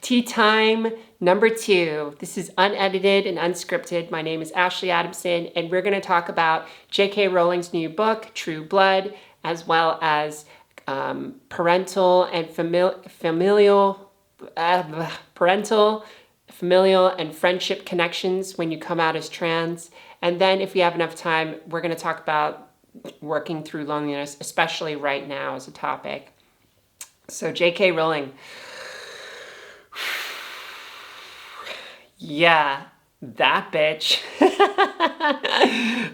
Tea time number 2. This is unedited and unscripted. My name is Ashley Adamson, and we're going to talk about JK Rowling's new book, True Blood, as well as parental, familial, and friendship connections when you come out as trans. And then, if we have enough time, we're going to talk about working through loneliness, especially right now as a topic. So, JK Rowling. Yeah, that bitch.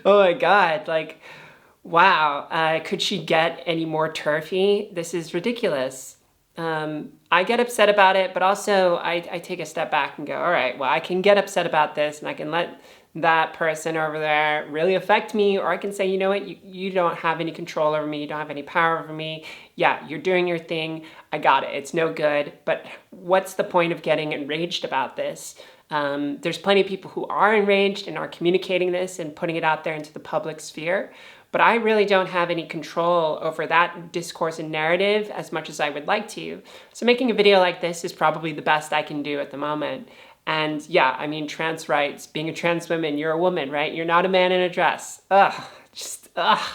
Oh my God, like, wow. Could she get any more turfy? This is ridiculous. I get upset about it, but also I take a step back and go, all right, well, I can get upset about this and I can let that person over there really affect me, or I can say, you know what, you don't have any control over me, you don't have any power over me. Yeah, you're doing your thing. I got it. It's no good. But what's the point of getting enraged about this? There's plenty of people who are enraged and are communicating this and putting it out there into the public sphere. But I really don't have any control over that discourse and narrative as much as I would like to. So making a video like this is probably the best I can do at the moment. And yeah, I mean, trans rights, being a trans woman, you're a woman, right? You're not a man in a dress. Ugh. That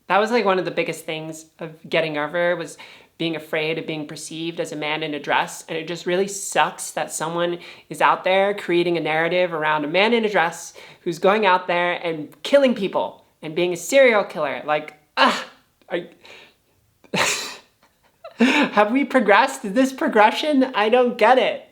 was like one of the biggest things of getting over, was being afraid of being perceived as a man in a dress. And it just really sucks that someone is out there creating a narrative around a man in a dress who's going out there and killing people and being a serial killer. Like, have we progressed? Is this progression? I don't get it.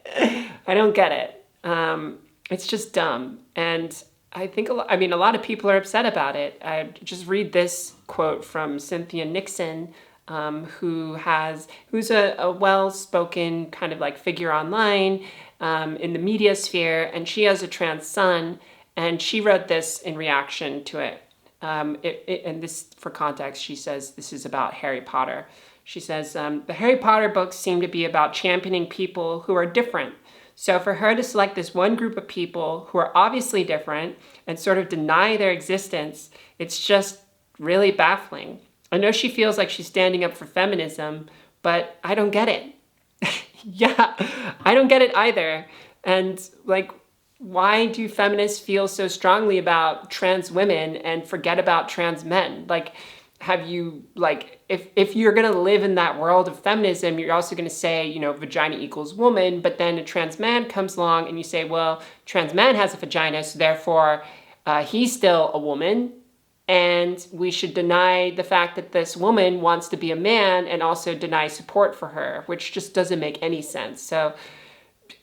It's just dumb. And I think a lot of people are upset about it. I just read this quote from Cynthia Nixon, who's a well-spoken kind of like figure online in the media sphere, and she has a trans son, and she wrote this in reaction to it. And this, for context, she says this is about Harry Potter. She says, the Harry Potter books seem to be about championing people who are different. So for her to select this one group of people who are obviously different and sort of deny their existence, it's just really baffling. I know she feels like she's standing up for feminism, but I don't get it. Yeah, I don't get it either. And like, why do feminists feel so strongly about trans women and forget about trans men? Like, have you, like, if you're going to live in that world of feminism, you're also going to say, you know, vagina equals woman, but then a trans man comes along and you say, well, trans man has a vagina, so therefore he's still a woman, and we should deny the fact that this woman wants to be a man and also deny support for her, which just doesn't make any sense. So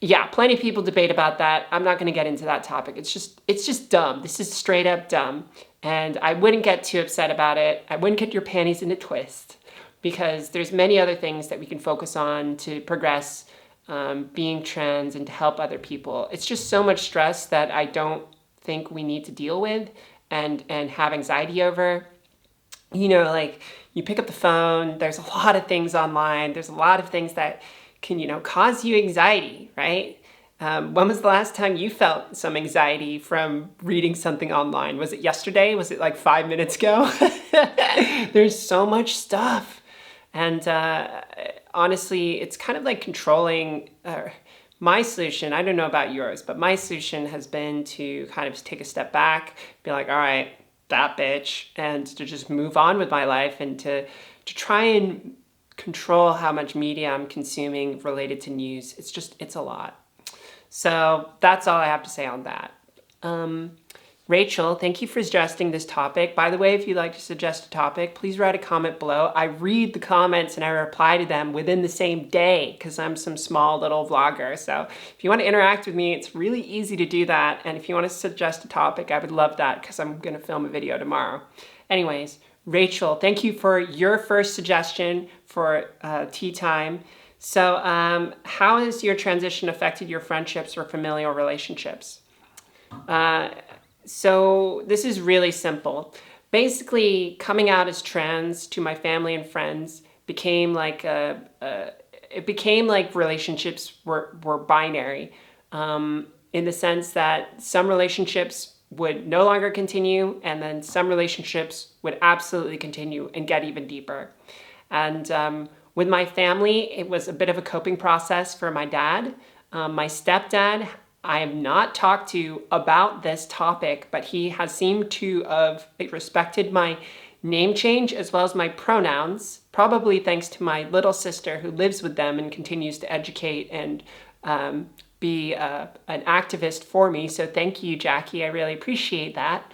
yeah, plenty of people debate about that. I'm not going to get into that topic. It's just dumb. This is straight up dumb. And I wouldn't get too upset about it. I wouldn't get your panties in a twist, because there's many other things that we can focus on to progress being trans and to help other people. It's just so much stress that I don't think we need to deal with and have anxiety over. You know, like, you pick up the phone, there's a lot of things online. There's a lot of things that can, you know, cause you anxiety, right? When was the last time you felt some anxiety from reading something online? Was it yesterday? Was it like 5 minutes ago? There's so much stuff. And honestly, it's kind of like controlling. My solution, I don't know about yours, but my solution has been to kind of take a step back, be like, all right, that bitch, and to just move on with my life, and to try and control how much media I'm consuming related to news. It's a lot. So that's all I have to say on that. Rachel, thank you for suggesting this topic. By the way, if you'd like to suggest a topic, please write a comment below. I read the comments and I reply to them within the same day, because I'm some small little vlogger. So if you want to interact with me, it's really easy to do that. And if you want to suggest a topic, I would love that, because I'm going to film a video tomorrow. Anyways, Rachel, thank you for your first suggestion for tea time. So how has your transition affected your friendships or familial relationships? So this is really simple. Basically, coming out as trans to my family and friends became like relationships were binary, in the sense that some relationships would no longer continue, and then some relationships would absolutely continue and get even deeper. And With my family, it was a bit of a coping process for my dad. My stepdad, I have not talked to about this topic, but he has seemed to have respected my name change as well as my pronouns, probably thanks to my little sister who lives with them and continues to educate and be an activist for me. So thank you, Jackie. I really appreciate that.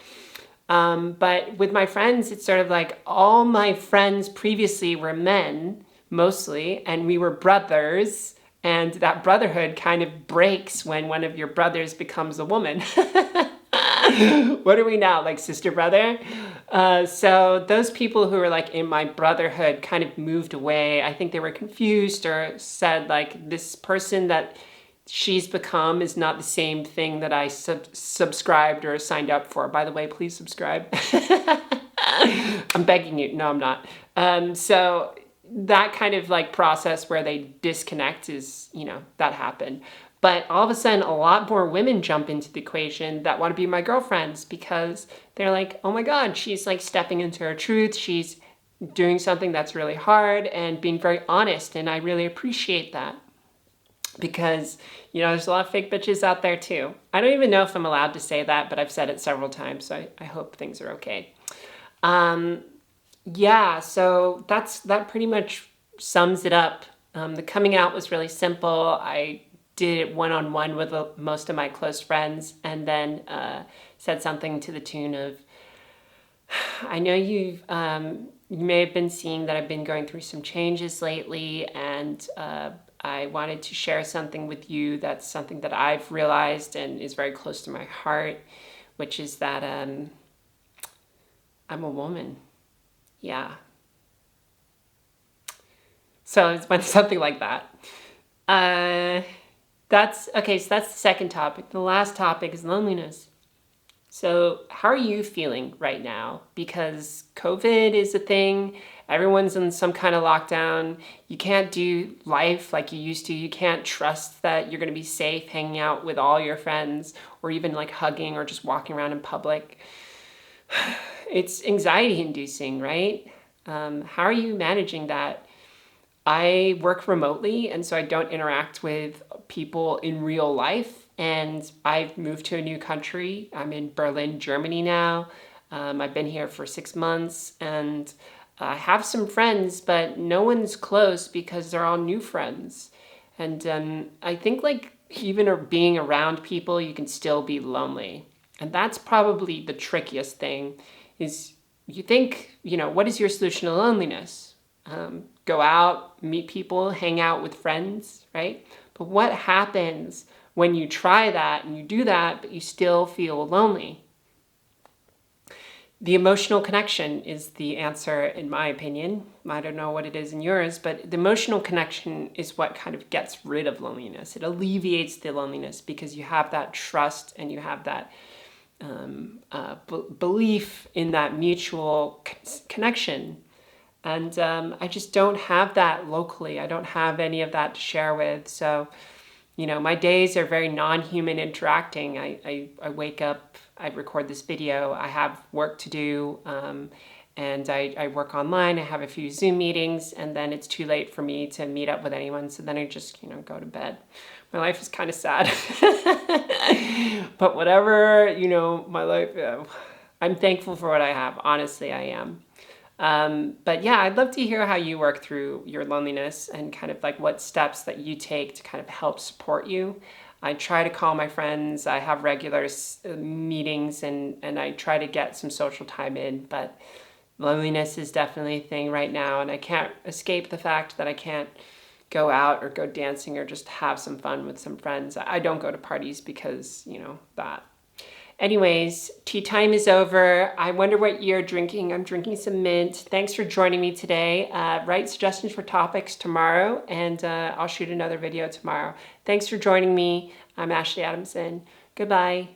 But with my friends, it's sort of like all my friends previously were men, mostly, and we were brothers. And that brotherhood kind of breaks when one of your brothers becomes a woman. What are we now, like sister brother? So those people who were like in my brotherhood kind of moved away. I think they were confused or said like this person that she's become is not the same thing that I subscribed or signed up for. By the way, please subscribe. I'm begging you. No, I'm not. So that kind of like process where they disconnect is, that happened. But all of a sudden, a lot more women jump into the equation that want to be my girlfriends because they're like, oh my God, she's like stepping into her truth. She's doing something that's really hard and being very honest. And I really appreciate that because, there's a lot of fake bitches out there too. I don't even know if I'm allowed to say that, but I've said it several times. So I hope things are okay. Yeah, so that pretty much sums it up. The coming out was really simple. I did it one-on-one with most of my close friends and then said something to the tune of, I know you may have been seeing that I've been going through some changes lately and I wanted to share something with you that's something that I've realized and is very close to my heart, which is that I'm a woman. Yeah. So it's been something like that. That's the second topic. The last topic is loneliness. So how are you feeling right now? Because COVID is a thing. Everyone's in some kind of lockdown. You can't do life like you used to. You can't trust that you're going to be safe hanging out with all your friends or even like hugging or just walking around in public. It's anxiety inducing, right? How are you managing that? I work remotely, and so I don't interact with people in real life. And I've moved to a new country. I'm in Berlin, Germany now. I've been here for 6 months, and I have some friends, but no one's close because they're all new friends. And I think like even being around people, you can still be lonely. And that's probably the trickiest thing is you think, what is your solution to loneliness? Go out, meet people, hang out with friends, right? But what happens when you try that and you do that, but you still feel lonely? The emotional connection is the answer, in my opinion. I don't know what it is in yours, but the emotional connection is what kind of gets rid of loneliness. It alleviates the loneliness because you have that trust and you have that belief in that mutual connection. And I just don't have that locally. I don't have any of that to share with. So, my days are very non-human interacting. I wake up, I record this video, I have work to do, and I work online. I have a few Zoom meetings, and then it's too late for me to meet up with anyone. So then I just, go to bed. My life is kind of sad. But whatever, my life, I'm thankful for what I have. Honestly, I am. But yeah, I'd love to hear how you work through your loneliness and kind of like what steps that you take to kind of help support you. I try to call my friends. I have regular meetings and I try to get some social time in, but loneliness is definitely a thing right now. And I can't escape the fact that I can't go out or go dancing or just have some fun with some friends. I don't go to parties because, that. Anyways, tea time is over. I wonder what you're drinking. I'm drinking some mint. Thanks for joining me today. Write suggestions for topics tomorrow, and I'll shoot another video tomorrow. Thanks for joining me. I'm Ashley Adamson. Goodbye.